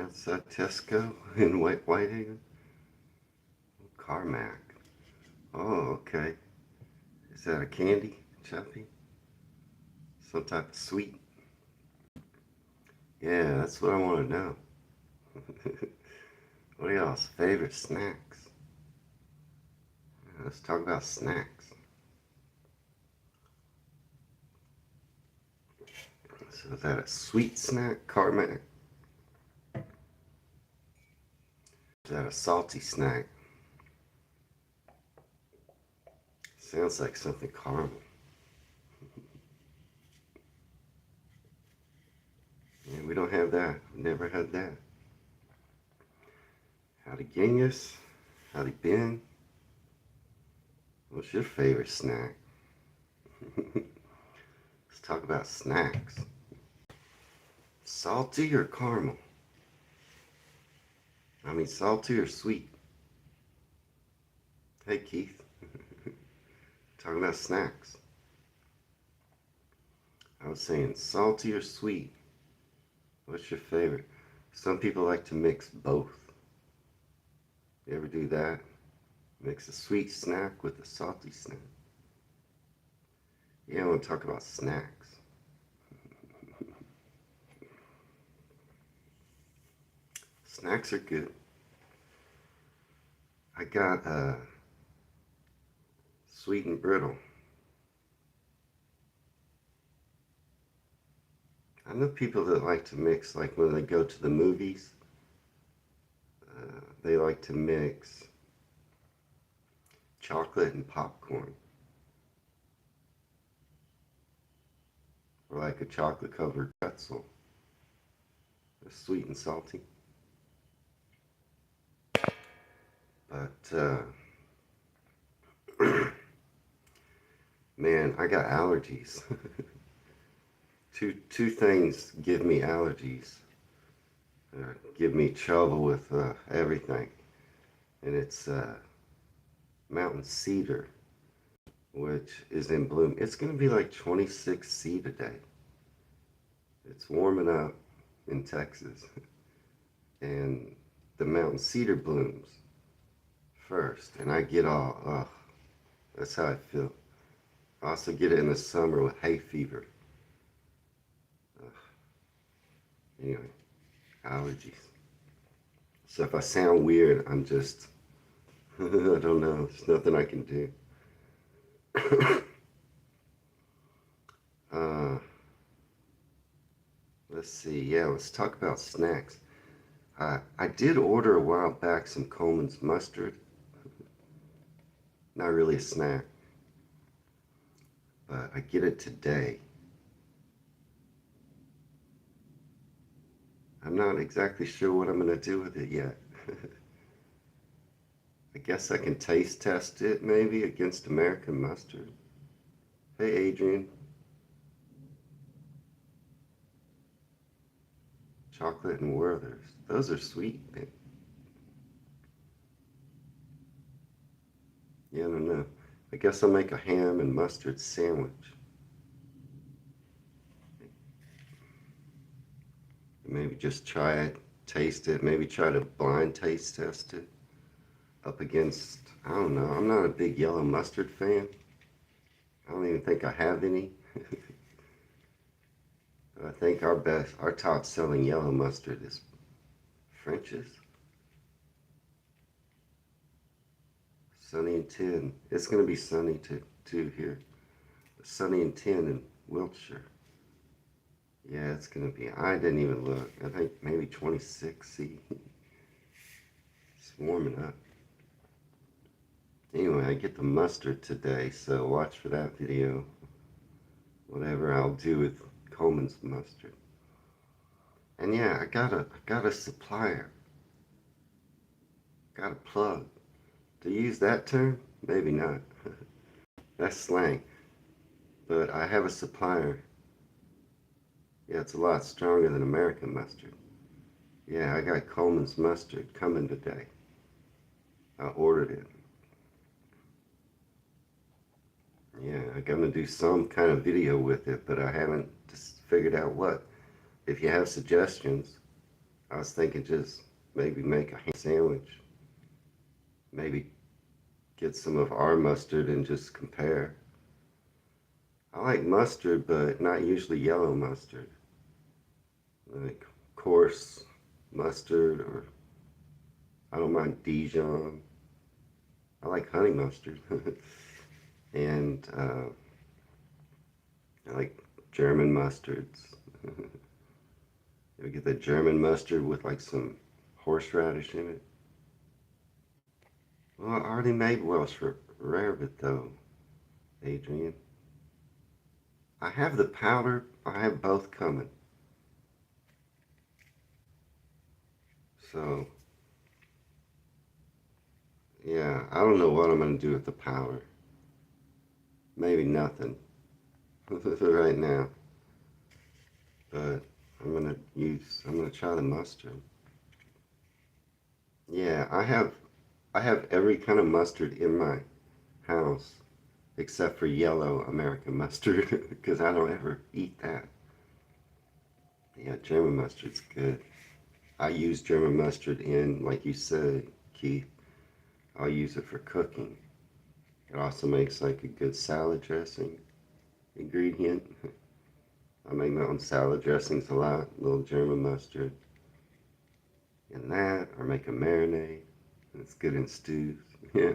Outside Tesco in Whitehaven. Carmack. Oh, okay. Is that a candy, Chuffy? Some type of sweet? Yeah, that's what I want to know. What are y'all's favorite snacks? Let's talk about snacks. So is that a sweet snack, Carmack? Is that a salty snack? Sounds like something caramel. Yeah, we don't have that. Never had that. Howdy Genghis. Howdy Ben. What's your favorite snack? Let's talk about snacks. Salty or caramel? I mean, salty or sweet? Hey, Keith. Talking about snacks. I was saying salty or sweet. What's your favorite? Some people like to mix both. You ever do that? Mix a sweet snack with a salty snack. Yeah, I want to talk about snacks. Snacks are good. I got sweet and brittle. I know people that like to mix, like when they go to the movies, they like to mix chocolate and popcorn. Or like a chocolate covered pretzel. It's sweet and salty. But, man, I got allergies. Two things give me allergies. Give me trouble with everything. And it's mountain cedar, which is in bloom. It's going to be like 26°C today. It's warming up in Texas. And the mountain cedar blooms first. And I get all, ugh, that's how I feel. I also get it in the summer with hay fever. Ugh. Anyway, allergies. So if I sound weird, I'm just, I don't know. There's nothing I can do. Let's see. Yeah, let's talk about snacks. I did order a while back some Coleman's mustard. Not really a snack, but I get it today. I'm not exactly sure what I'm going to do with it yet. I guess I can taste test it maybe against American mustard. Hey, Adrian. Chocolate and Werther's. Those are sweet. Yeah, I don't know. I guess I'll make a ham and mustard sandwich. Maybe just try it, taste it, maybe try to blind taste test it up against, I don't know, I'm not a big yellow mustard fan. I don't even think I have any. I think our top selling yellow mustard is French's. Sunny and 10. It's going to be sunny too here. Sunny and 10 in Wiltshire. Yeah, it's going to be, I didn't even look. I think maybe 26°C. It's warming up. Anyway, I get the mustard today, so watch for that video. Whatever I'll do with Coleman's mustard. And yeah, I got a supplier. Got a plug. To use that term? Maybe not. That's slang. But I have a supplier. Yeah, it's a lot stronger than American mustard. Yeah, I got Coleman's mustard coming today. I ordered it. Yeah, I'm gonna do some kind of video with it, but I haven't just figured out what. If you have suggestions, I was thinking just maybe make a ham sandwich. Maybe get some of our mustard and just compare. I like mustard, but not usually yellow mustard. Like coarse mustard, or I don't mind Dijon. I like honey mustard. And I like German mustards. You get the German mustard with like some horseradish in it. Well, I already made Welsh rarebit though, Adrian. I have the powder. I have both coming. So, yeah, I don't know what I'm going to do with the powder. Maybe nothing right now. But I'm going to try the mustard. Yeah, I have every kind of mustard in my house except for yellow American mustard because I don't ever eat that. Yeah, German mustard's good. I use German mustard in, like you said, Keith, I'll use it for cooking. It also makes like a good salad dressing ingredient. I make my own salad dressings a lot, a little German mustard in that, or make a marinade. It's good in stews. Yeah,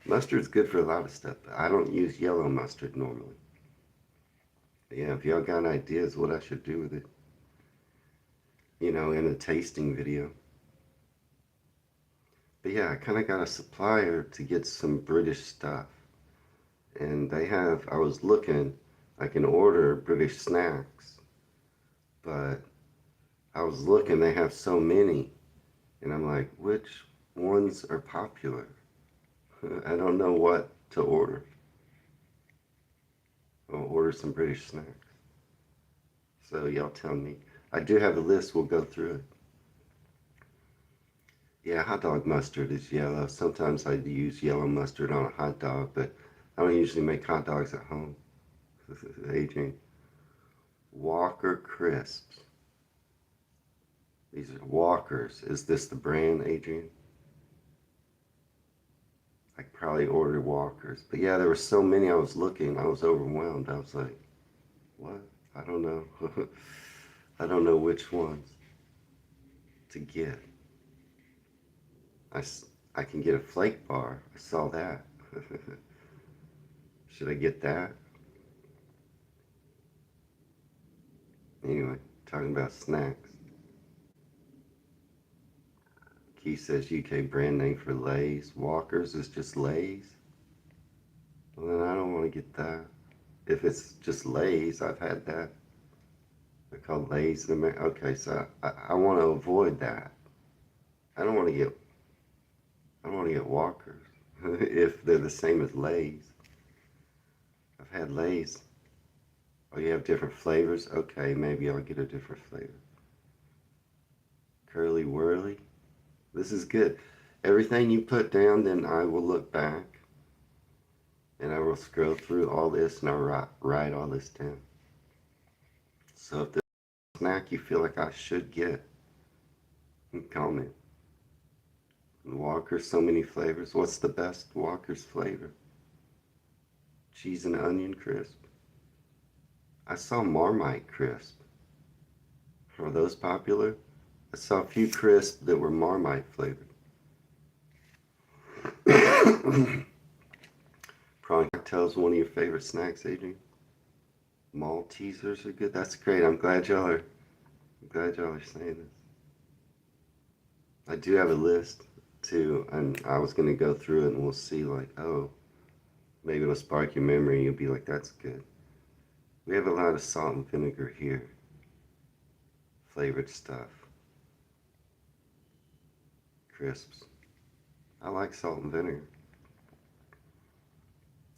mustard's good for a lot of stuff, but I don't use yellow mustard normally. But yeah, if y'all got ideas what I should do with it, in a tasting video. But yeah, I kind of got a supplier to get some British stuff. And I was looking, I can order British snacks, but I was looking, they have so many. And I'm like, which ones are popular? I don't know what to order. I'll order some British snacks. So y'all tell me. I do have a list, we'll go through it. Yeah, hot dog mustard is yellow. Sometimes I use yellow mustard on a hot dog, but I don't usually make hot dogs at home. Aging. Walker crisps. These are Walkers. Is this the brand, Adrian? I probably ordered Walkers. But yeah, there were so many I was looking. I was overwhelmed. I was like, what? I don't know. I don't know which ones to get. I can get a flake bar. I saw that. Should I get that? Anyway, talking about snacks. Keith says UK brand name for Lay's. Walker's is just Lay's. Well, then I don't want to get that. If it's just Lay's, I've had that. They're called Lay's in America. Okay, so I want to avoid that. I don't want to get Walkers if they're the same as Lay's. I've had Lay's. Oh, you have different flavors? Okay, maybe I'll get a different flavor. Curly Whirly. This is good. Everything you put down, then I will look back and I will scroll through all this and I'll write all this down. So if there's a snack you feel like I should get, comment. Walker's, so many flavors. What's the best Walker's flavor? Cheese and onion crisp. I saw Marmite crisp. Are those popular? I saw a few crisps that were Marmite flavored. Prawn cocktails, one of your favorite snacks, Adrian? Maltesers are good. That's great. I'm glad y'all are saying this. I do have a list too, and I was gonna go through it and we'll see like, oh, maybe it'll spark your memory. You'll be like, that's good. We have a lot of salt and vinegar here. Flavored stuff. Crisps. I like salt and vinegar.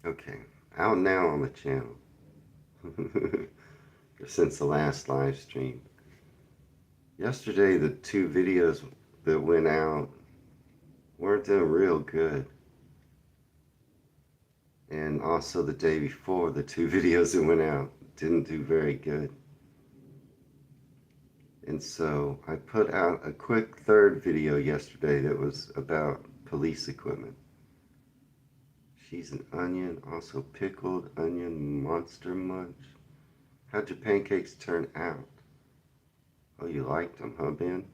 Okay, out now on the channel. Since the last live stream. Yesterday, the 2 videos that went out weren't doing real good. And also the day before, the 2 videos that went out didn't do very good. And so I put out a quick third video yesterday that was about police equipment. She's an onion, also pickled onion monster munch. How'd your pancakes turn out? Oh, you liked them, huh, Ben?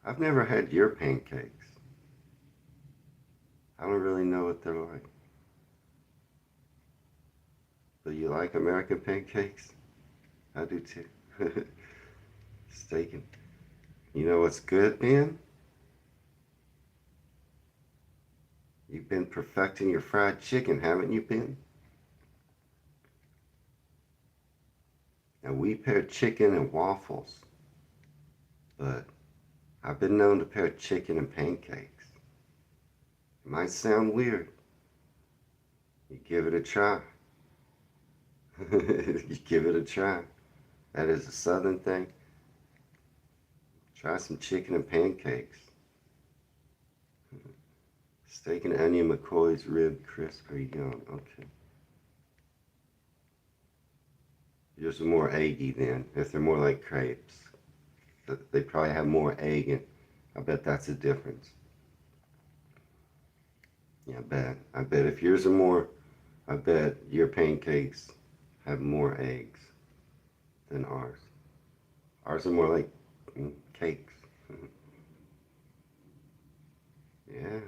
I've never had your pancakes. I don't really know what they're like. Do you like American pancakes? I do too. Steaking. You know what's good, Ben? You've been perfecting your fried chicken, haven't you, Ben? Now, we pair chicken and waffles, but I've been known to pair chicken and pancakes. It might sound weird. You give it a try. You give it a try. That is a southern thing. Try some chicken and pancakes. Steak and onion McCoy's rib crisp. Are you going? Okay. Yours are more eggy then. If they're more like crepes, they probably have more egg in. I bet that's a difference. Yeah, I bet if yours are more, I bet your pancakes have more eggs than ours. Ours are more like cakes. Yeah.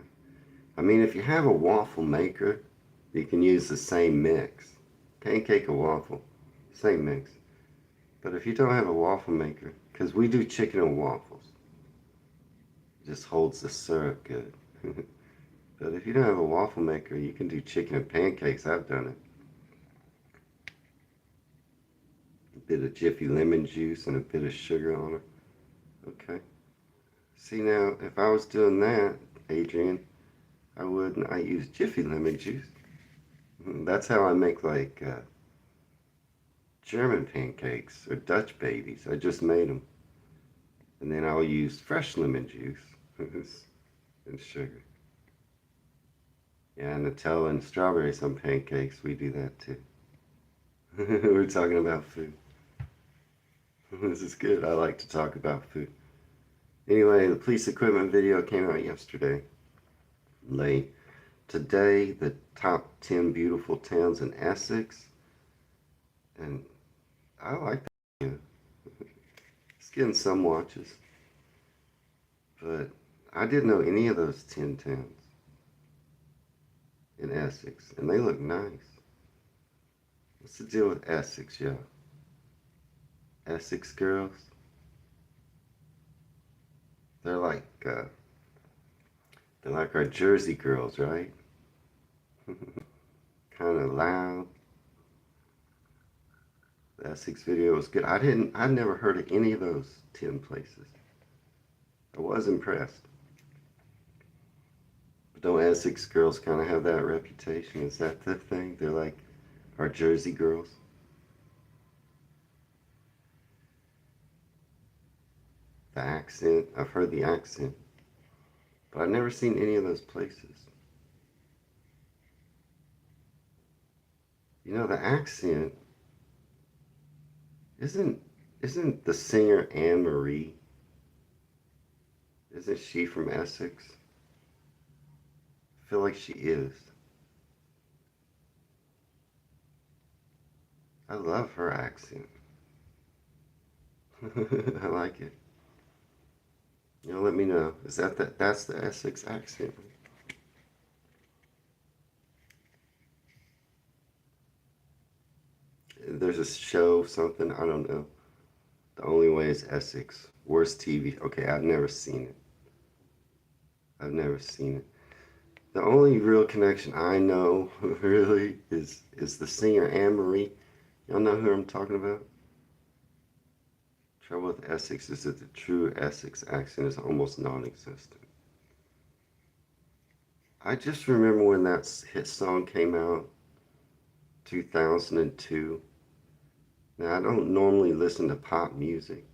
I mean, if you have a waffle maker, you can use the same mix. Pancake or waffle, same mix. But if you don't have a waffle maker, because we do chicken and waffles, it just holds the syrup good. But if you don't have a waffle maker, you can do chicken and pancakes. I've done it. A bit of Jiffy lemon juice and a bit of sugar on it. Okay. See now, if I was doing that, Adrian, I use Jiffy lemon juice. That's how I make like German pancakes or Dutch babies. I just made them. And then I'll use fresh lemon juice and sugar. Yeah, Nutella and strawberries on pancakes. We do that too. We're talking about food. This is good. I like to talk about food. Anyway, the police equipment video came out yesterday. Late. Today, the top 10 beautiful towns in Essex. And I like that video. It's getting some watches. But I didn't know any of those 10 towns in Essex. And they look nice. What's the deal with Essex, y'all? Essex girls? They're like our Jersey girls, right? Kind of loud. The Essex video was good. I'd never heard of any of those 10 places. I was impressed. But don't Essex girls kind of have that reputation? Is that the thing? They're like our Jersey girls? The accent, I've heard the accent. But I've never seen any of those places. You know, the accent isn't the singer Anne Marie? Isn't she from Essex? I feel like she is. I love her accent. I like it. You know, let me know. Is that's the Essex accent? There's a show, something, I don't know. The Only Way is Essex. Worst TV. Okay, I've never seen it. I've never seen it. The only real connection I know, really, is the singer Anne Marie. Y'all know who I'm talking about? Trouble with Essex is that the true Essex accent is almost non-existent. I just remember when that hit song came out, 2002. Now, I don't normally listen to pop music,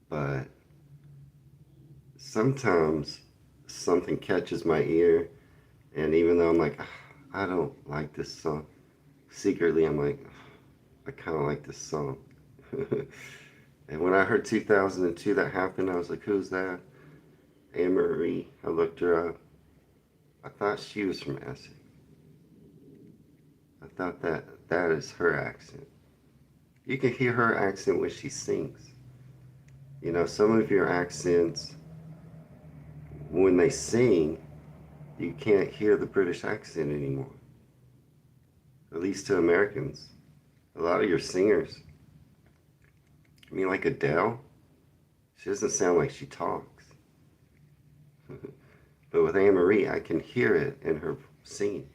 but sometimes something catches my ear, and even though I'm like, I don't like this song, secretly I'm like, I kind of like this song. And when I heard 2002 that happened, I was like, who's that? Anne-Marie. I looked her up. I thought she was from Essex. I thought that is her accent. You can hear her accent when she sings. You know, some of your accents, when they sing, you can't hear the British accent anymore. At least to Americans. A lot of your singers, I mean, like Adele, she doesn't sound like she talks. But with Anne-Marie, I can hear it in her singing.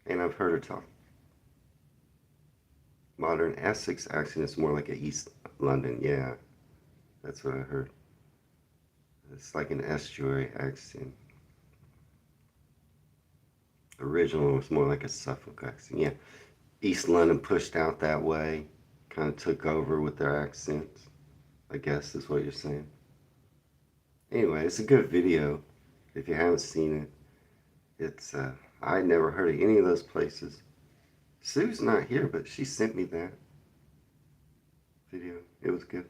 And I've heard her talk. Modern Essex accent is more like a East London, yeah. That's what I heard. It's like an estuary accent. Original was more like a Suffolk accent, yeah. East London pushed out that way, kind of took over with their accents, I guess is what you're saying. Anyway, it's a good video. If you haven't seen it, I never heard of any of those places. Sue's not here, but she sent me that video. It was good.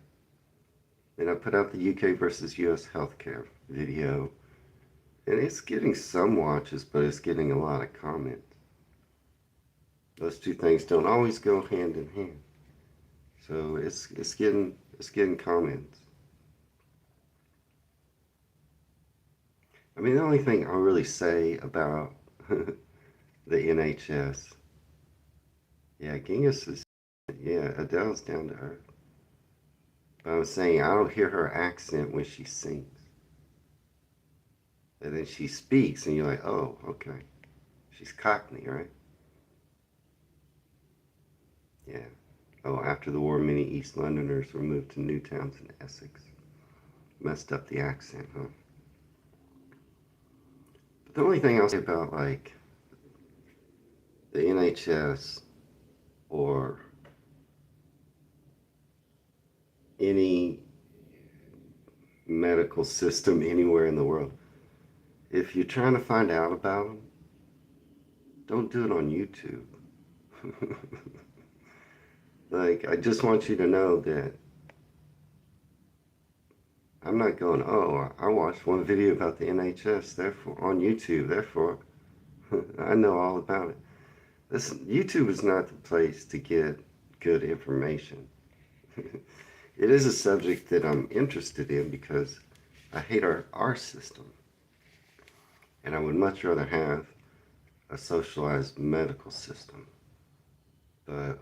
Then I put out the UK versus US healthcare video. And it's getting some watches, but it's getting a lot of comments. Those two things don't always go hand in hand. So it's getting comments. I mean, the only thing I'll really say about the NHS, yeah, Genghis is, yeah, Adele's down to earth. But I'm saying I don't hear her accent when she sings. And then she speaks, and you're like, oh, okay. She's Cockney, right? Yeah. Oh, after the war, many East Londoners were moved to new towns in Essex. Messed up the accent, huh? But the only thing I'll say about, like, the NHS or any medical system anywhere in the world, if you're trying to find out about them, don't do it on YouTube. Like, I just want you to know that I'm not going, oh, I watched one video about the NHS, therefore, on YouTube, therefore, I know all about it. YouTube is not the place to get good information. It is a subject that I'm interested in because I hate our system. And I would much rather have a socialized medical system. But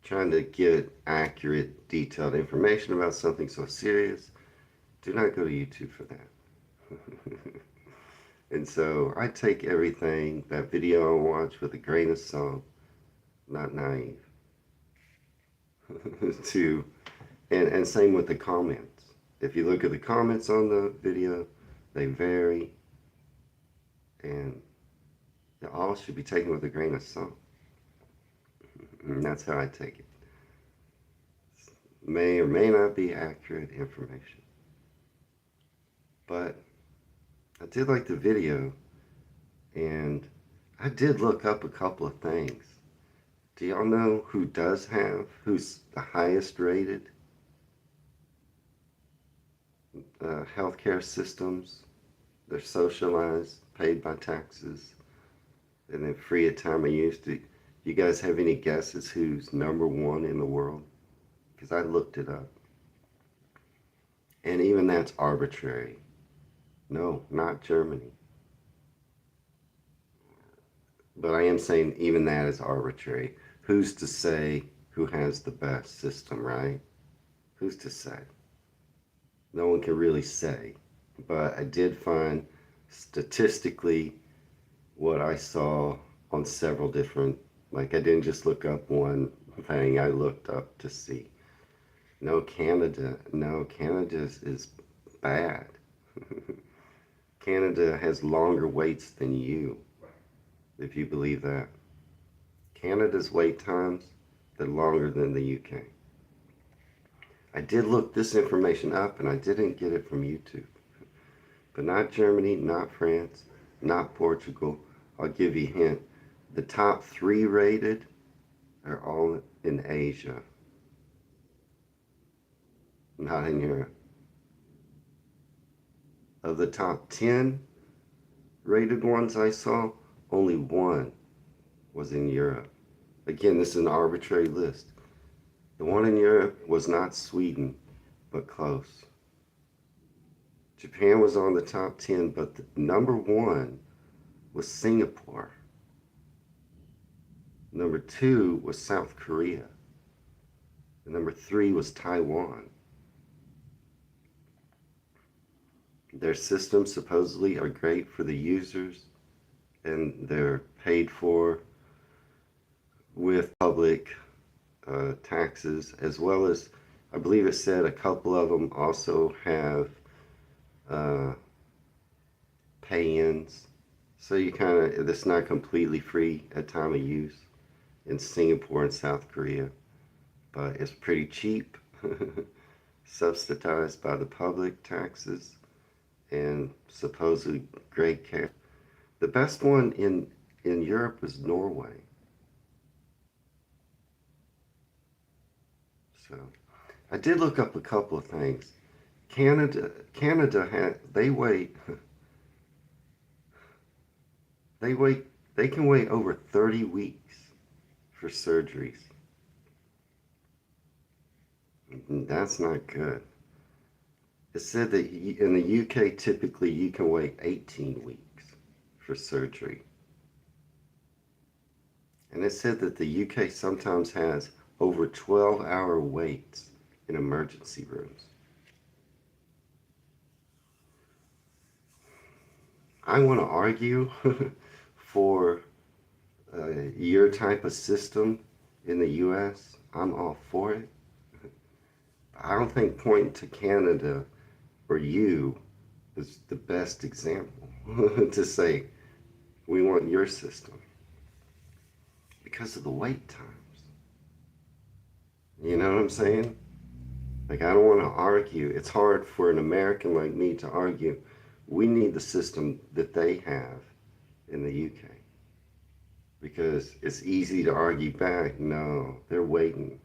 trying to get accurate, detailed information about something so serious, do not go to YouTube for that. And so I take everything, that video I watch, with a grain of salt, not naive. And same with the comments. If you look at the comments on the video, they vary, and they all should be taken with a grain of salt. And that's how I take it. May or may not be accurate information. But I did like the video, and I did look up a couple of things. Do y'all know who's the highest rated healthcare systems? They're socialized, paid by taxes, and then free at time of use. Do you guys have any guesses who's #1 in the world? Because I looked it up. And even that's arbitrary. No, not Germany. But I am saying even that is arbitrary. Who's to say who has the best system, right? Who's to say? No one can really say. But I did find statistically what I saw on several different, like, I didn't just look up one thing, I looked up to see. No, Canada is bad. Canada has longer waits than you, if you believe that. Canada's wait times, they're longer than the UK. I did look this information up, and I didn't get it from YouTube. But not Germany, not France, not Portugal. I'll give you a hint. The top 3 rated are all in Asia, not in Europe. Of the top 10 rated ones I saw, only one was in Europe. Again, this is an arbitrary list. The one in Europe was not Sweden, but close. Japan was on the top 10, but the number one was Singapore. Number two was South Korea. And number three was Taiwan. Their systems supposedly are great for the users, and they're paid for with public taxes, as well as, I believe it said a couple of them also have pay-ins. So you kind of, it's not completely free at time of use in Singapore and South Korea, but it's pretty cheap, subsidized by the public taxes, and supposedly great care. The best one in Europe is Norway. So I did look up a couple of things. Canada had, they can wait over 30 weeks for surgeries. That's not good. It said that in the UK, typically you can wait 18 weeks for surgery. And it said that the UK sometimes has over 12-hour waits in emergency rooms. I want to argue for your type of system in the US. I'm all for it. I don't think pointing to Canada or you is the best example to say we want your system because of the wait times. You know what I'm saying? Like, I don't want to argue. It's hard for an American like me to argue. We need the system that they have in the UK because it's easy to argue back. No, they're waiting.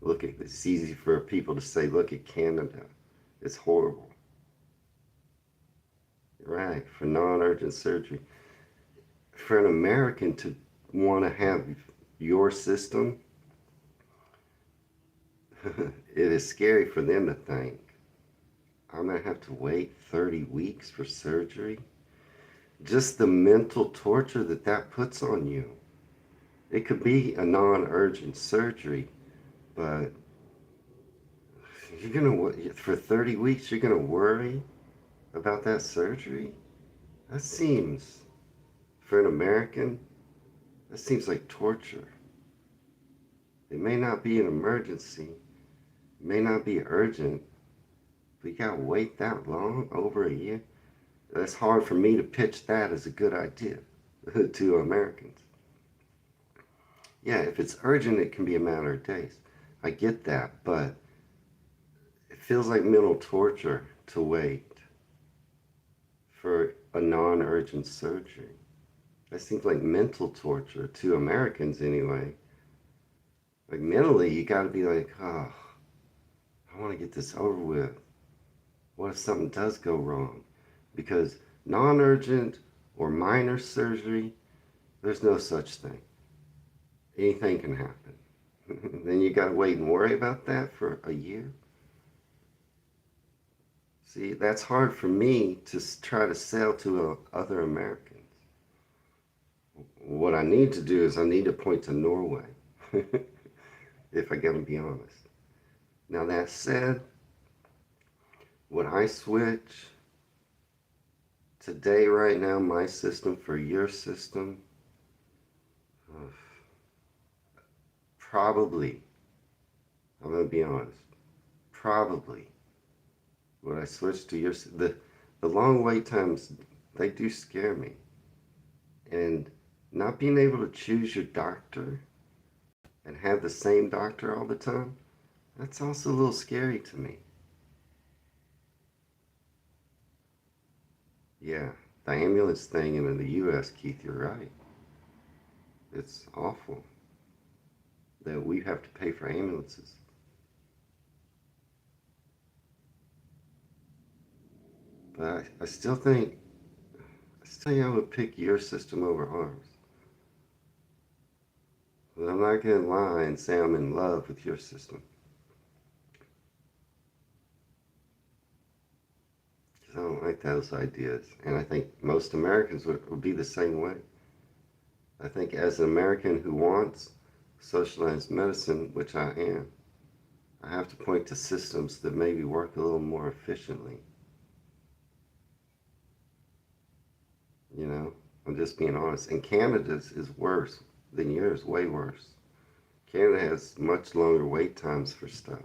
Look at, it's easy for people to say, look at Canada. It's horrible. Right, for non-urgent surgery. For an American to want to have your system, it is scary for them to think, I'm going to have to wait 30 weeks for surgery. Just the mental torture that puts on you. It could be a non-urgent surgery, but you're going to, for 30 weeks, you're going to worry about that surgery? That seems, for an American, that seems like torture. It may not be an emergency, it may not be urgent, but you gotta wait that long, over a year? That's hard for me to pitch that as a good idea to Americans. Yeah, if it's urgent, it can be a matter of days. I get that, but it feels like mental torture to wait for a non-urgent surgery. That seems like mental torture to Americans anyway. Like, mentally, you gotta be like, oh, I want to get this over with. What if something does go wrong? Because non-urgent or minor surgery, there's no such thing. Anything can happen. Then you gotta wait and worry about that for a year? See, that's hard for me to try to sell to other Americans. What I need to do is I need to point to Norway, if I gotta be honest. Now that said, would I switch today, right now, my system for your system? Probably. I'm gonna be honest. Probably. Would I switch to your, the long wait times, they do scare me. And not being able to choose your doctor and have the same doctor all the time, that's also a little scary to me. Yeah, the ambulance thing in the US, Keith, you're right. It's awful. that we have to pay for ambulances. But I still think I would pick your system over ours. But I'm not going to lie and say I'm in love with your system. Because I don't like those ideas. And I think most Americans would be the same way. I think as an American who wants socialized medicine, which I am, I have to point to systems that maybe work a little more efficiently. You know, I'm just being honest. And Canada's is worse than yours, way worse. Canada has much longer wait times for stuff.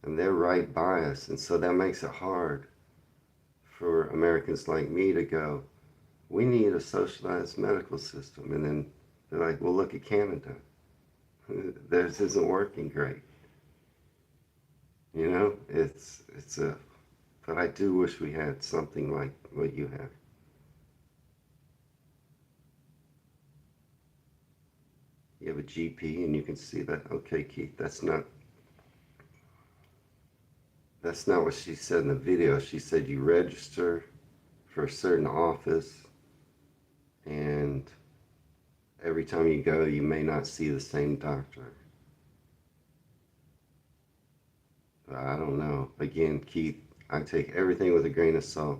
And they're right by us. And so that makes it hard for Americans like me to go, we need a socialized medical system. And then they're like, well, look at Canada. Theirs isn't working great. You know, but I do wish we had something like what you have. You have a GP and you can see that, okay, Keith, that's not what she said in the video. She said you register for a certain office and every time you go, you may not see the same doctor. But I don't know. Again, Keith, I take everything with a grain of salt.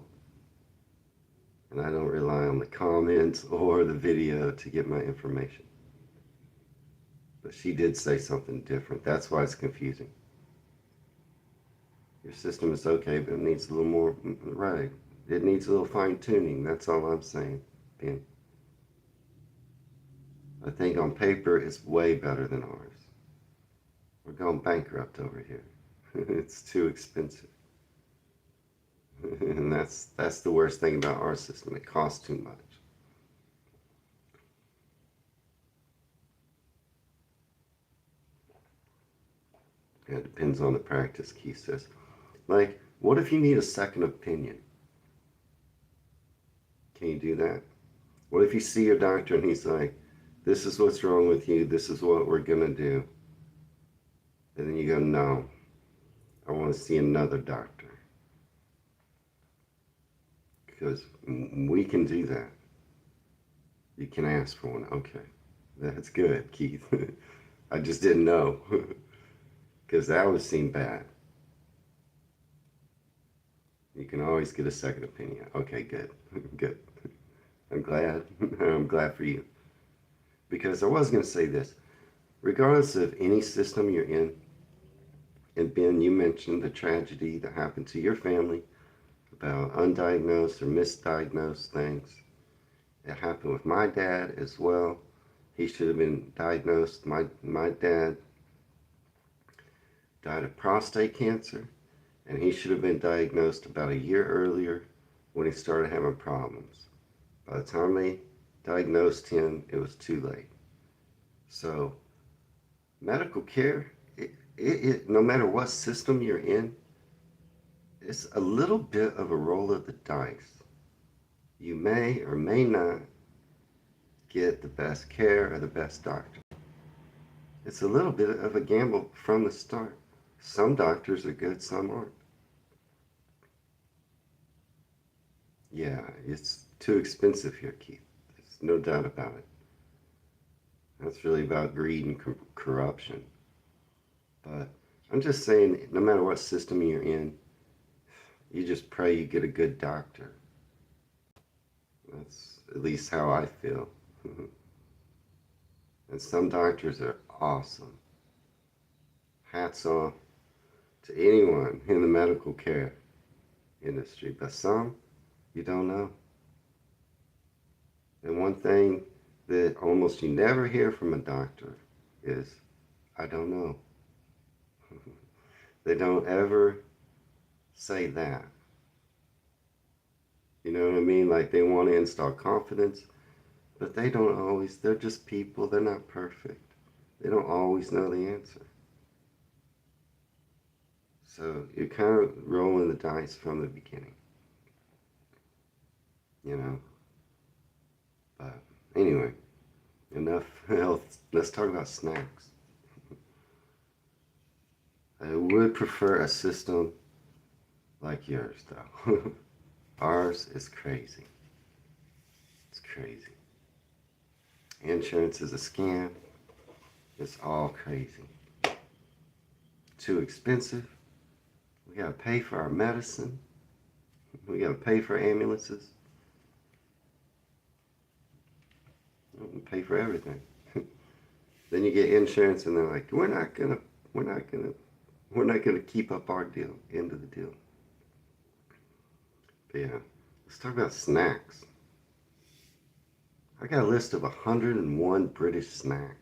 And I don't rely on the comments or the video to get my information. But she did say something different. That's why it's confusing. Your system is okay, but it needs a little more, right. It needs a little fine tuning. That's all I'm saying, Ben. I think on paper it's way better than ours. We're going bankrupt over here. It's too expensive. And that's the worst thing about our system. It costs too much. It depends on the practice, Keith says. Like, what if you need a second opinion? Can you do that? What if you see your doctor and he's like, this is what's wrong with you, this is what we're going to do. And then you go, no, I want to see another doctor. Because we can do that. You can ask for one. Okay, that's good, Keith. I just didn't know. Because that would seem bad. You can always get a second opinion. Okay, good. Good. I'm glad. I'm glad for you. Because I was going to say this. Regardless of any system you're in, and Ben, you mentioned the tragedy that happened to your family about undiagnosed or misdiagnosed things. It happened with my dad as well. He should have been diagnosed. My dad died of prostate cancer, and he should have been diagnosed about a year earlier when he started having problems. By the time they diagnosed him, it was too late. So, medical care, no matter what system you're in, it's a little bit of a roll of the dice. You may or may not get the best care or the best doctor. It's a little bit of a gamble from the start. Some doctors are good, some aren't. Yeah, it's too expensive here, Keith. There's no doubt about it. That's really about greed and corruption. But I'm just saying, no matter what system you're in, you just pray you get a good doctor. That's at least how I feel. And some doctors are awesome. Hats off to anyone in the medical care industry. But some, you don't know. And one thing that almost you never hear from a doctor is, I don't know. They don't ever say that. You know what I mean? Like they want to install confidence, but they don't always. They're just people. They're not perfect. They don't always know the answer. So you're kind of rolling the dice from the beginning. You know? But anyway, Enough health. Let's talk about snacks. I would prefer a system like yours, though. Ours is crazy. It's crazy. Insurance is a scam. It's all crazy. Too expensive. We gotta pay for our medicine. We gotta pay for ambulances. We pay for everything. Then you get insurance, and they're like, we're not gonna keep up our deal. End of the deal. But yeah, let's talk about snacks. I got a list of 101 British snacks.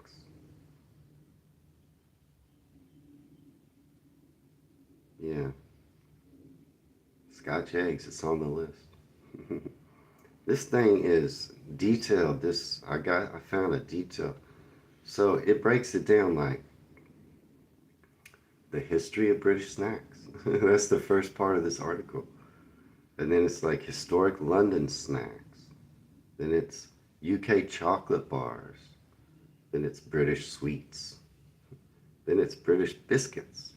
Yeah, Scotch eggs. It's on the list. This thing is detailed. I found a detail. So it breaks it down like the history of British snacks. That's the first part of this article. And then it's like historic London snacks. Then it's UK chocolate bars. Then it's British sweets. Then it's British biscuits.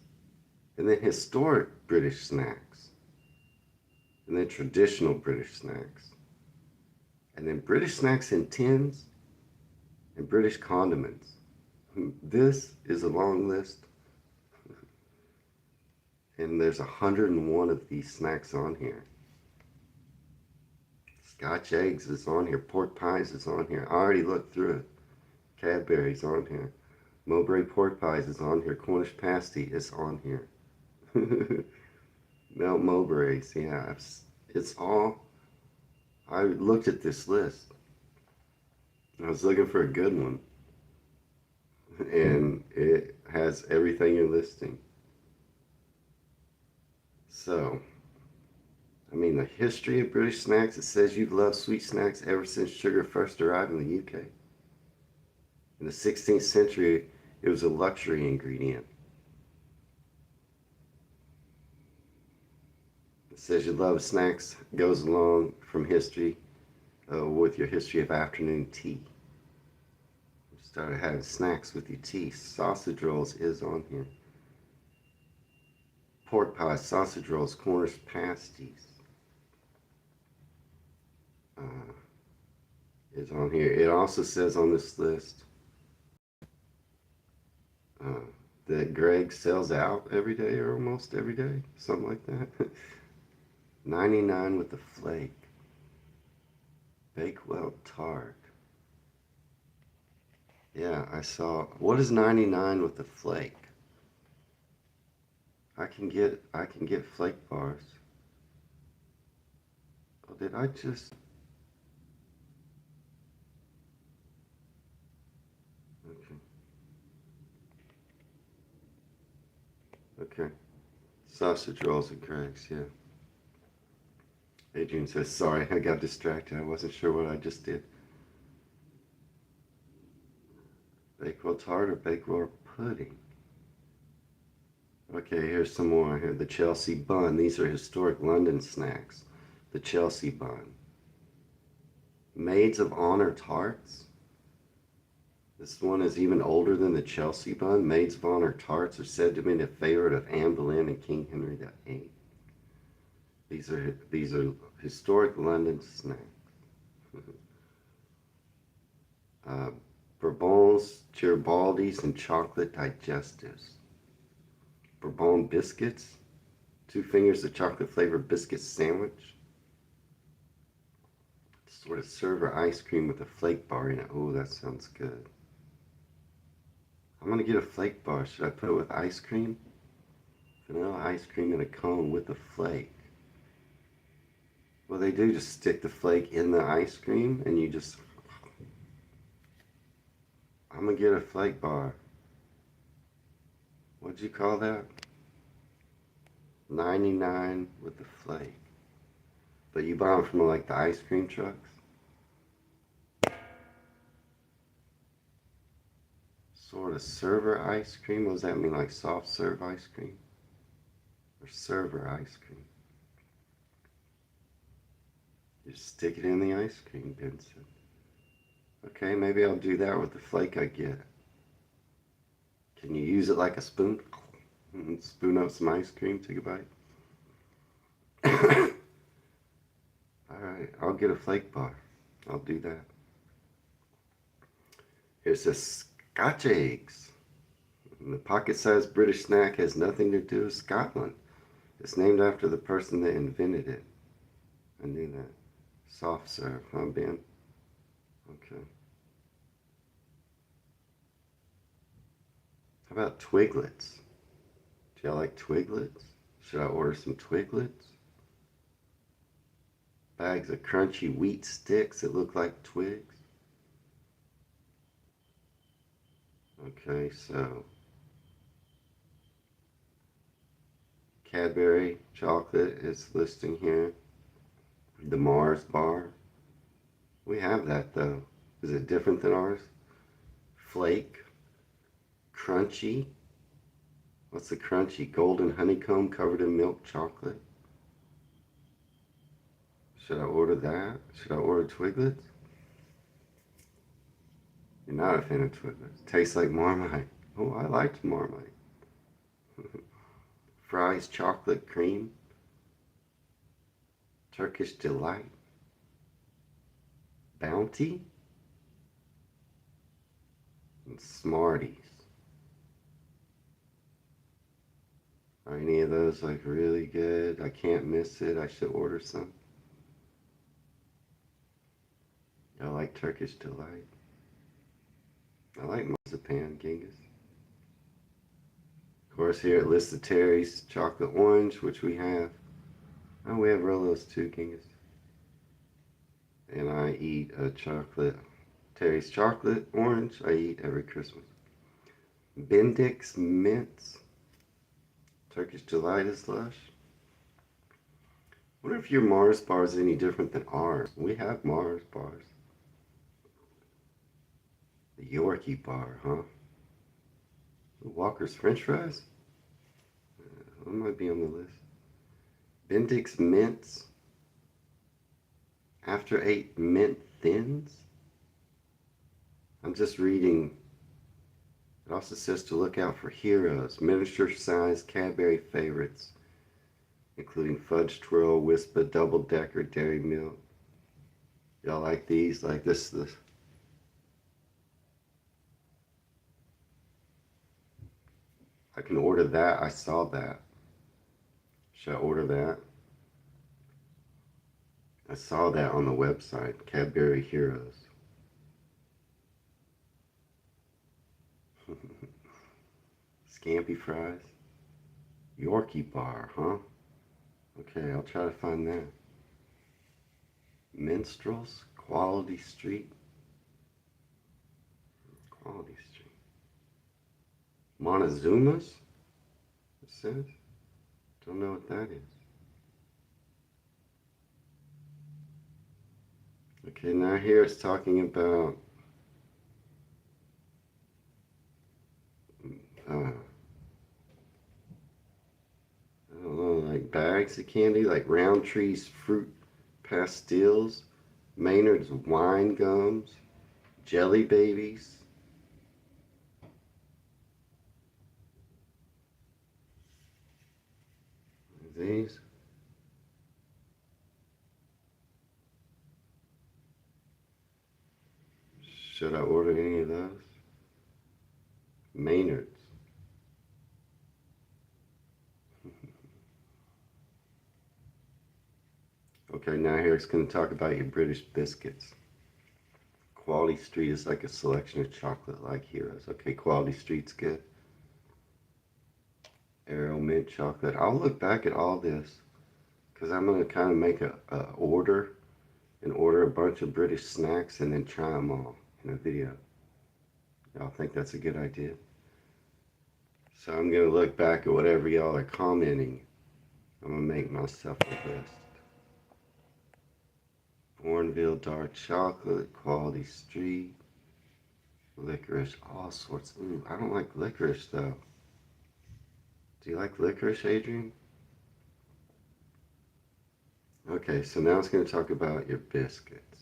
And then historic British snacks. And then traditional British snacks. And then British snacks in tins and British condiments. This is a long list. And there's 101 of these snacks on here. Scotch eggs is on here. Pork pies is on here. I already looked through it. Cadbury's on here. Mowbray pork pies is on here. Cornish pasty is on here. Mount Mowbray's, yeah. It's all. I looked at this list. I was looking for a good one. And it has everything you're listing. So, I mean, the history of British snacks, it says you've loved sweet snacks ever since sugar first arrived in the UK. In the 16th century, it was a luxury ingredient. It says you love snacks goes along from history with your history of afternoon tea. You started having snacks with your tea. Sausage rolls is on here. Pork pies, sausage rolls, Cornish pasties is on here. It also says on this list that Greg sells out every day or almost every day, something like that. 99 with the flake. Bakewell tart. Yeah, I saw. What is 99 with the flake? I can get flake bars. Oh, did I just? Okay. Okay. Sausage rolls and Greg's, yeah. Adrian says, sorry, I got distracted. I wasn't sure what I just did. Bakewell tart or Bakewell pudding? Okay, here's some more here. The Chelsea bun. These are historic London snacks. The Chelsea bun. Maids of Honor tarts. This one is even older than the Chelsea bun. Maids of Honor tarts are said to have been a favorite of Anne Boleyn and King Henry VIII. These are historic London snacks. Bourbons, Garibaldis, and chocolate digestives. Bourbon biscuits. 2 fingers of chocolate flavored biscuit sandwich. Sort of server ice cream with a flake bar in it. Oh, that sounds good. I'm gonna get a flake bar. Should I put it with ice cream? Vanilla ice cream in a cone with a flake. Well, they do just stick the flake in the ice cream and you just... I'm gonna get a flake bar. What'd you call that? 99 with the flake. But you buy them from like the ice cream trucks? Sort of server ice cream? What does that mean? Like soft serve ice cream? Or server ice cream? You stick it in the ice cream, Benson. Okay, maybe I'll do that with the flake I get. Can you use it like a spoon? Spoon up some ice cream, take a bite. Alright, I'll get a flake bar. I'll do that. Here's the Scotch eggs. The pocket-sized British snack has nothing to do with Scotland. It's named after the person that invented it. I knew that. Soft serve, huh, Ben? Okay. How about Twiglets? Do y'all like Twiglets? Should I order some Twiglets? Bags of crunchy wheat sticks that look like twigs. Okay, so Cadbury chocolate is listing here. The Mars bar. We have that though. Is it different than ours? Flake. Crunchy. What's the crunchy? Golden honeycomb covered in milk chocolate. Should I order that? Should I order Twiglets? You're not a fan of Twiglets. Tastes like Marmite. Oh, I liked Marmite. Fries chocolate cream. Turkish delight. Bounty. And Smarties. Are any of those like really good? I can't miss it. I should order some. I like Turkish delight. I like marzipan, Genghis. Of course, here it lists the Terry's chocolate orange, which we have. Oh, we have Rolos too, Genghis. And I eat a chocolate, Terry's chocolate orange. I eat every Christmas. Bendix mints. Turkish delight is lush. I wonder if your Mars bar is any different than ours. We have Mars bars. The Yorkie bar, huh? Walker's French fries? That might be on the list. Bendix mints. After 8 mint thins. I'm just reading. It also says to look out for heroes, miniature-sized Cadbury favorites, including Fudge Twirl, Wispa, Double Decker, Dairy Milk. Y'all like these? Like this? I can order that. I saw that. Should I order that? I saw that on the website, Cadbury Heroes. Scampi fries. Yorkie bar, huh? Okay, I'll try to find that. Minstrels, Quality Street. Quality Street. Montezuma's, it says. Don't know what that is. Okay, now here it's talking about I don't know, like bags of candy, like Roundtree's fruit pastilles, Maynard's wine gums, Jelly Babies. These. Should I order any of those? Maynard's. Okay, now here it's going to talk about your British biscuits. Quality Street is like a selection of chocolate-like heroes. Okay, Quality Street's good. Aero Mint chocolate. I'll look back at all this because I'm going to kind of make a order and order a bunch of British snacks and then try them all in a video. Y'all think that's a good idea? So I'm going to look back at whatever y'all are commenting. I'm going to make myself a list. Bourneville dark chocolate, Quality Street, licorice, all sorts. Ooh, I don't like licorice though. Do you like licorice, Adrian? Okay, so now it's going to talk about your biscuits.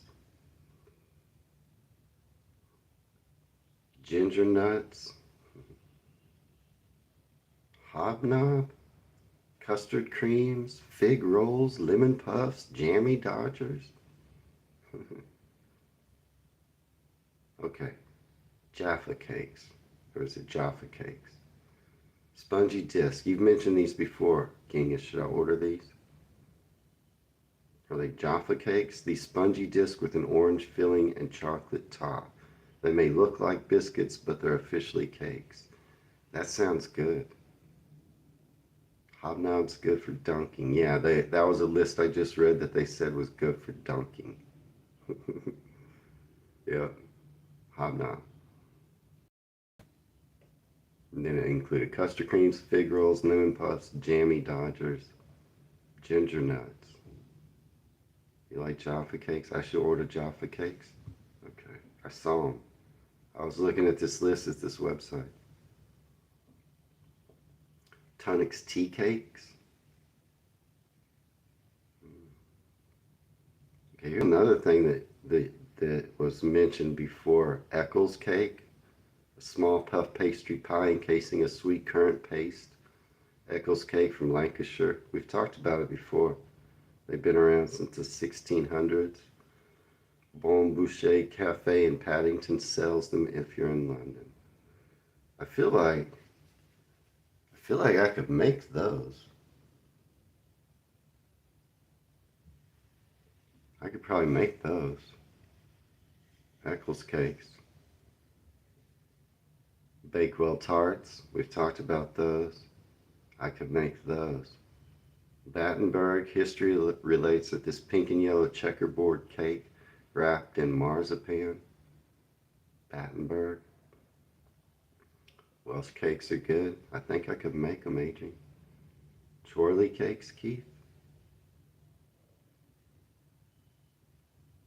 ginger nuts, hobnob, custard creams, fig rolls, lemon puffs, jammy dodgers. Okay, Jaffa cakes, or is it Jaffa cakes? Spongy disc. You've mentioned these before, Genghis. Should I order these? Are they Jaffa cakes? These spongy discs with an orange filling and chocolate top. They may look like biscuits, but they're officially cakes. That sounds good. Hobnob's good for dunking. Yeah, that was a list I just read that they said was good for dunking. Yep, hobnob. And then it included custard creams, fig rolls, lemon puffs, jammy dodgers, ginger nuts. You like Jaffa cakes? I should order Jaffa cakes. Okay, I saw them. I was looking at this list at this website. Tunnocks tea cakes. Okay, here's another thing that was mentioned before. Eccles cake, a small puff pastry pie encasing a sweet currant paste. Eccles cake from Lancashire. We've talked about it before. They've been around since the 1600s. Bon Boucher Cafe in Paddington sells them if you're in London. I feel like I could make those. I could probably make those. Eccles cakes. Bakewell tarts. We've talked about those. I could make those. Battenberg. History relates that this pink and yellow checkerboard cake wrapped in marzipan. Battenberg. Welsh cakes are good. I think I could make them, Adrian. Chorley cakes, Keith?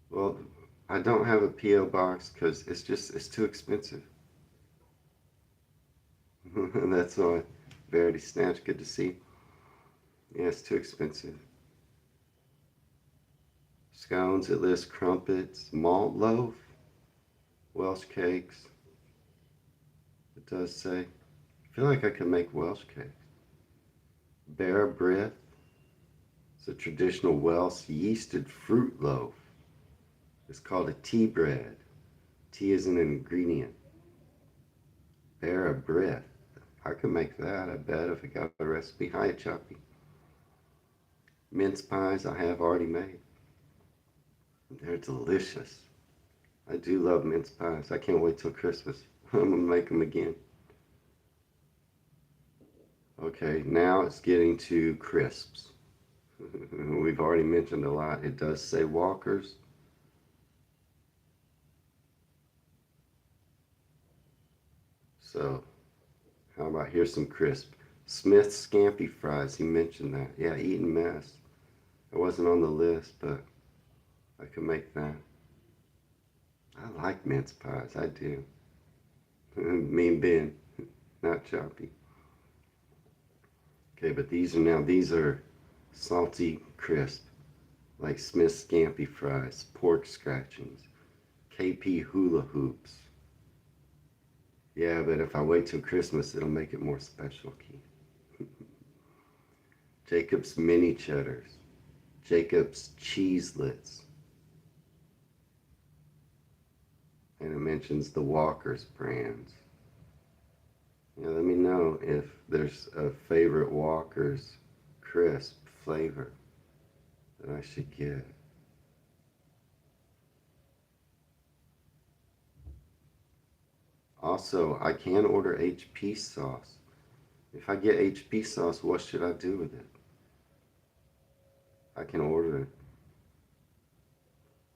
Well, I don't have a P.O. box because it's too expensive. That's why. Verity Snatch, good to see. Yeah, it's too expensive. Scones, it lists crumpets, malt loaf, Welsh cakes. It does say. I feel like I could make Welsh cakes. Bear Brith. It's a traditional Welsh yeasted fruit loaf. It's called a tea bread. Tea is an ingredient. Bear Brith. I could make that, I bet, if I got the recipe. Hi, Choppy. Mince pies I have already made. They're delicious. I do love mince pies. I can't wait till Christmas. I'm going to make them again. Okay, now it's getting to crisps. We've already mentioned a lot. It does say Walkers. So, how about here's some crisp. Smith's Scampi Fries. He mentioned that. Yeah, Eatin' Mess. It wasn't on the list, but I could make that. I like mince pies. I do. Me and Ben, not Choppy. Okay, but these are salty crisp, like Smith's Scampi Fries, pork scratchings, KP hula hoops. Yeah, but if I wait till Christmas, it'll make it more special, Keith. Jacob's Mini Cheddars, Jacob's Cheeselets, and it mentions the Walker's brands. Yeah, let me know if there's a favorite Walker's crisp flavor that I should get. Also, I can order HP sauce. If I get HP sauce, what should I do with it? I can order it.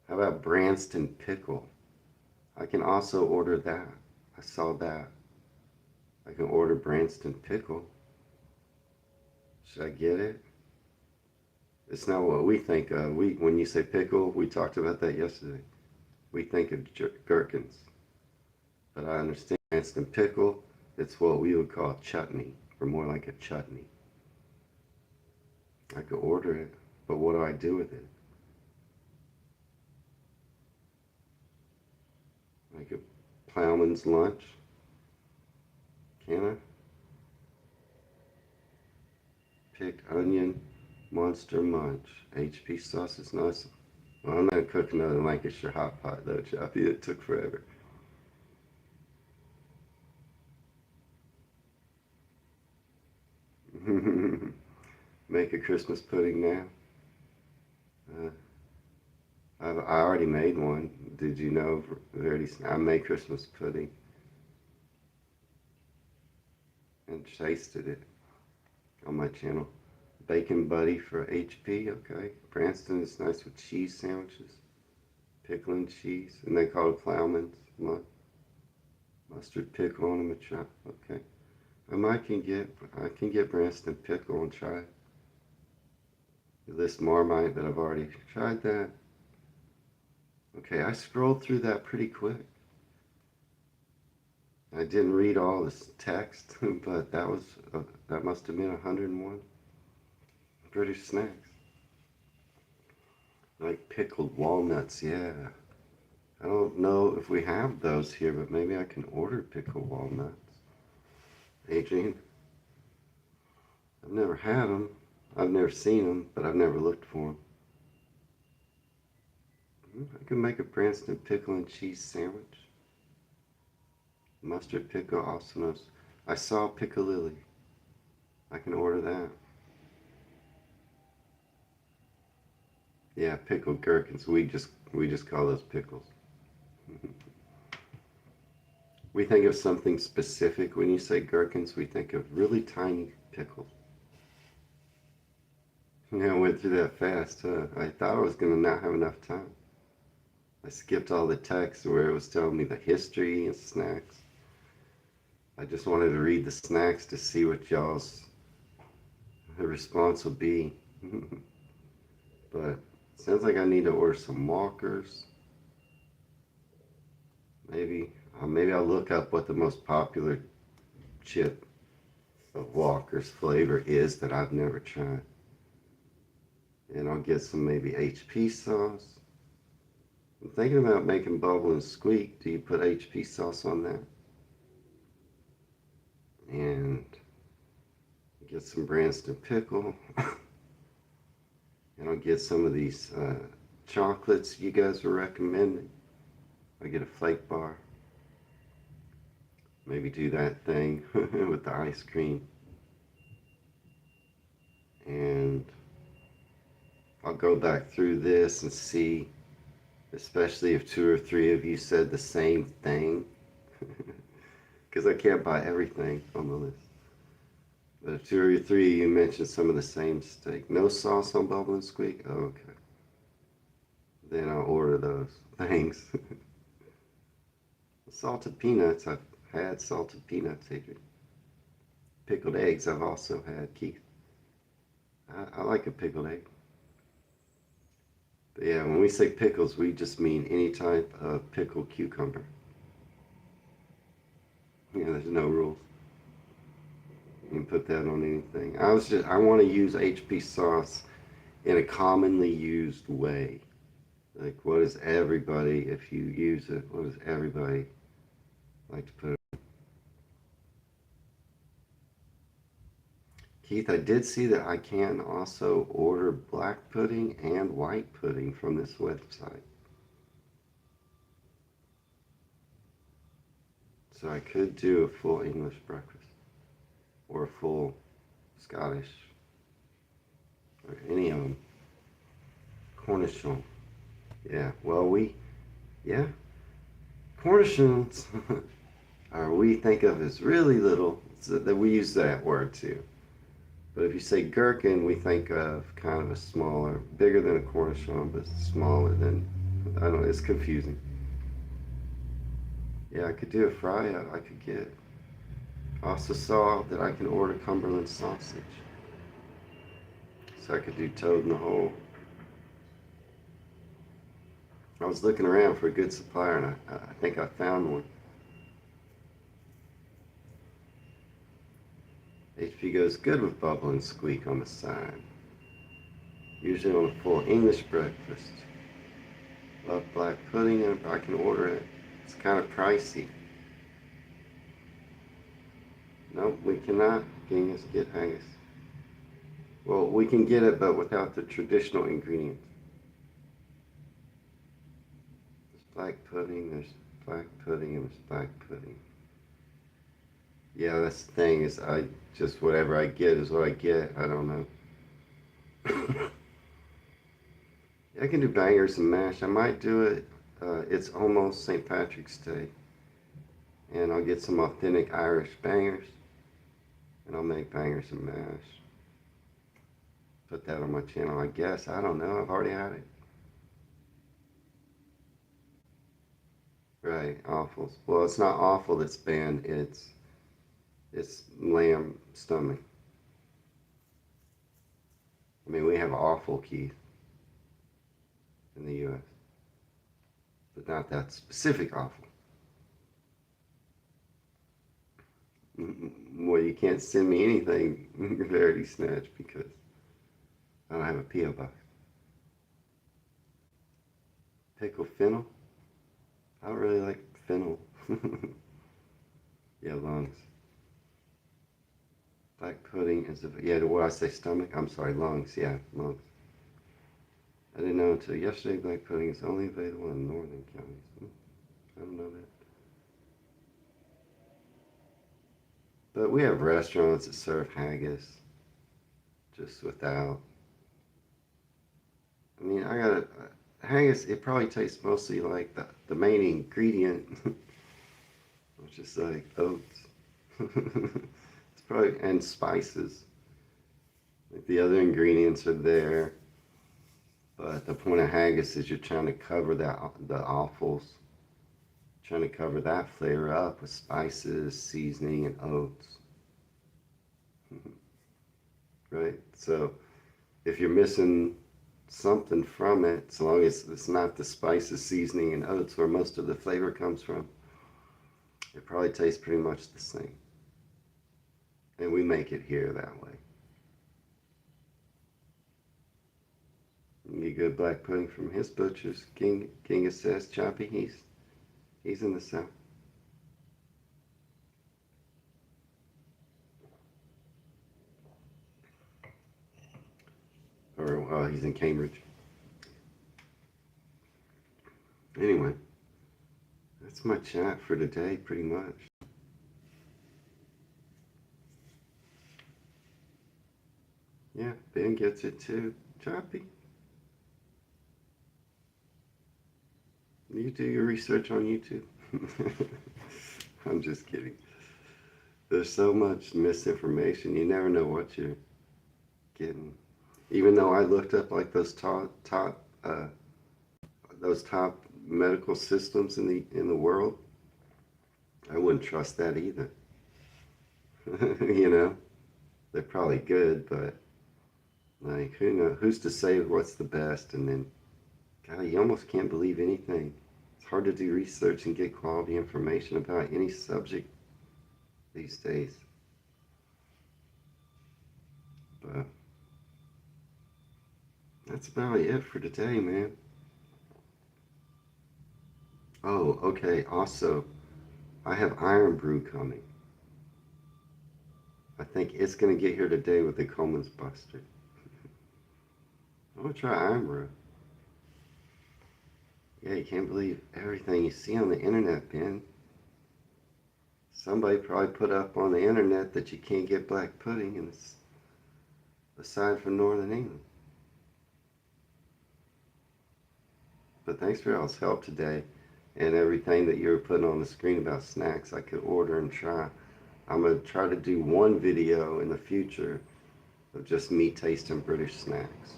How about Branston pickle? I can also order that. I saw that. I can order Branston pickle. Should I get it? It's not what we think of. When you say pickle, we talked about that yesterday. We think of gherkins. But I understand Branston pickle, it's what we would call chutney, or more like a chutney. I could order it, but what do I do with it? Like a plowman's lunch? Hannah, picked onion, monster munch. HP sauce is nice. Well, I'm not cooking nothing like it's your hot pot though, Choppy. It took forever. Make a Christmas pudding now. Uh, I already made one. Did you know? I made Christmas pudding and tasted it on my channel. Bacon buddy for HP. Okay. Branston is nice with cheese sandwiches, pickle and cheese, and they call it Plowman's. Mustard pickle on them. Okay. I can get Branston pickle and try this Marmite, but I've already tried that. Okay, I scrolled through that pretty quick. I didn't read all this text, but that must have been 101 British snacks. Like pickled walnuts, yeah. I don't know if we have those here, but maybe I can order pickled walnuts. Adrian, I've never had them. I've never seen them, but I've never looked for them. I can make a Branston pickle and cheese sandwich. Mustard pickle also knows. I saw piccalilli. I can order that. Yeah, pickled gherkins. We just call those pickles. We think of something specific when you say gherkins. We think of really tiny pickles. Yeah, I went through that fast, huh? I thought I was going to not have enough time. I skipped all the text where it was telling me the history and snacks. I just wanted to read the snacks to see what y'all's response would be. But it sounds like I need to order some walkers. Maybe I'll look up what the most popular chip of Walker's flavor is that I've never tried. And I'll get some maybe HP sauce. I'm thinking about making bubble and squeak. Do you put HP sauce on that? And get some Branston pickle. And I'll get some of these chocolates you guys were recommending. I get a flake bar. Maybe do that thing with the ice cream. And I'll go back through this and see, especially if 2 or 3 of you said the same thing. Because I can't buy everything on the list. But if 2 or 3 of you mentioned some of the same steak. No sauce on bubble and squeak? Oh, okay. Then I'll order those things. Salted peanuts, I've had salted peanuts, Adrian. Pickled eggs, I've also had, Keith. I like a pickled egg. But yeah, when we say pickles, we just mean any type of pickled cucumber. Yeah, there's no rules. You can put that on anything. I want to use HP sauce in a commonly used way. Like, what does everybody, if you use it, what does everybody like to put it? Keith, I did see that I can also order black pudding and white pudding from this website. So I could do a full English breakfast or a full Scottish or any of them. Cornichon. Yeah, well, Cornichons are we think of as really little, so that we use that word too. But if you say gherkin, we think of kind of a smaller, bigger than a cornichon, but smaller than, I don't know, it's confusing. Yeah, I could do a fry out, I could get. I also saw that I can order Cumberland sausage. So I could do toad in the hole. I was looking around for a good supplier, and I think I found one. HP goes good with bubble and squeak on the side. Usually on a full English breakfast. Love black pudding, and if I can order it, it's kind of pricey. Nope, we cannot, Genghis, get haggis. Well, we can get it, but without the traditional ingredients. There's black pudding, there's black pudding, and there's black pudding. Yeah, that's the thing is I just whatever I get is what I get. I don't know. I can do bangers and mash. I might do it. It's almost St. Patrick's Day, and I'll get some authentic Irish bangers, and I'll make bangers and mash. Put that on my channel, I guess. I don't know. I've already had it. Right, offals. Well, it's not offal that's banned. It's lamb stomach. I mean, we have offal, Keith, in the U.S., but not that specific offal. Well, you can't send me anything, Verity Snatch, because I don't have a P.O. box. Pickle fennel? I don't really like fennel. Yeah, lungs. Black pudding is a, yeah, what I say, stomach? I'm sorry, lungs, yeah, lungs. I didn't know until yesterday black pudding is only available in northern counties. I don't know that. But we have restaurants that serve haggis just without. I mean, I got haggis, it probably tastes mostly like the main ingredient, which is like oats. It's probably, and spices. Like the other ingredients are there, but the point of haggis is you're trying to cover the offals, trying to cover that flavor up with spices, seasoning, and oats. Right? So if you're missing something from it, so long as it's not the spices, seasoning, and oats where most of the flavor comes from, it probably tastes pretty much the same. And we make it here that way. You get good black pudding from his butchers. Genghis says, Choppy, he's in the south. Or he's in Cambridge. Anyway, that's my chat for today, pretty much. Yeah, Ben gets it too. Choppy, you do your research on YouTube. I'm just kidding. There's so much misinformation. You never know what you're getting. Even though I looked up like those top medical systems in the world, I wouldn't trust that either. You know, they're probably good, but like who knows? Who's to say what's the best? And then, God, you almost can't believe anything. It's hard to do research and get quality information about any subject these days. But that's about it for today, man. Oh, okay. Also, I have Iron Brew coming. I think it's going to get here today with the Coleman's Buster. I'm going to try Iron Brew. Yeah, you can't believe everything you see on the internet, Ben. Somebody probably put up on the internet that you can't get black pudding, and it's aside from Northern England. But thanks for y'all's help today and everything that you were putting on the screen about snacks I could order and try. I'm going to try to do one video in the future of just me tasting British snacks.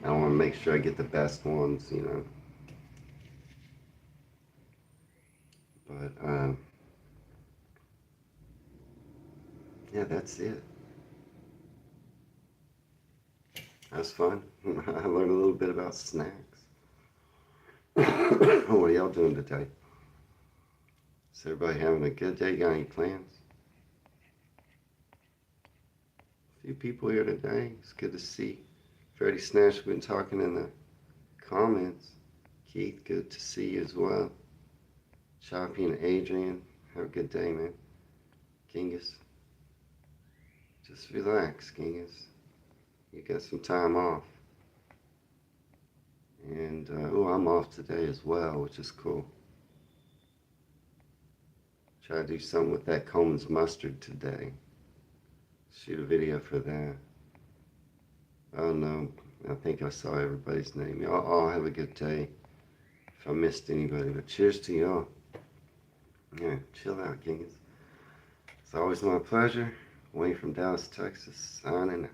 I want to make sure I get the best ones, you know. But, yeah, that's it. That was fun. I learned a little bit about snacks. What are y'all doing today? Is everybody having a good day? Got any plans? A few people here today. It's good to see. Freddie Snatch been talking in the comments. Keith, good to see you as well. Choppy and Adrian, have a good day, man. Genghis, Just relax, Kingers. You got some time off. And, I'm off today as well, which is cool. Try to do something with that Coleman's mustard today. Shoot a video for that. Oh no, I think I saw everybody's name. Y'all all have a good day. If I missed anybody, but cheers to y'all. Yeah, chill out, Kings. It's always my pleasure. Wayne from Dallas, Texas, signing out.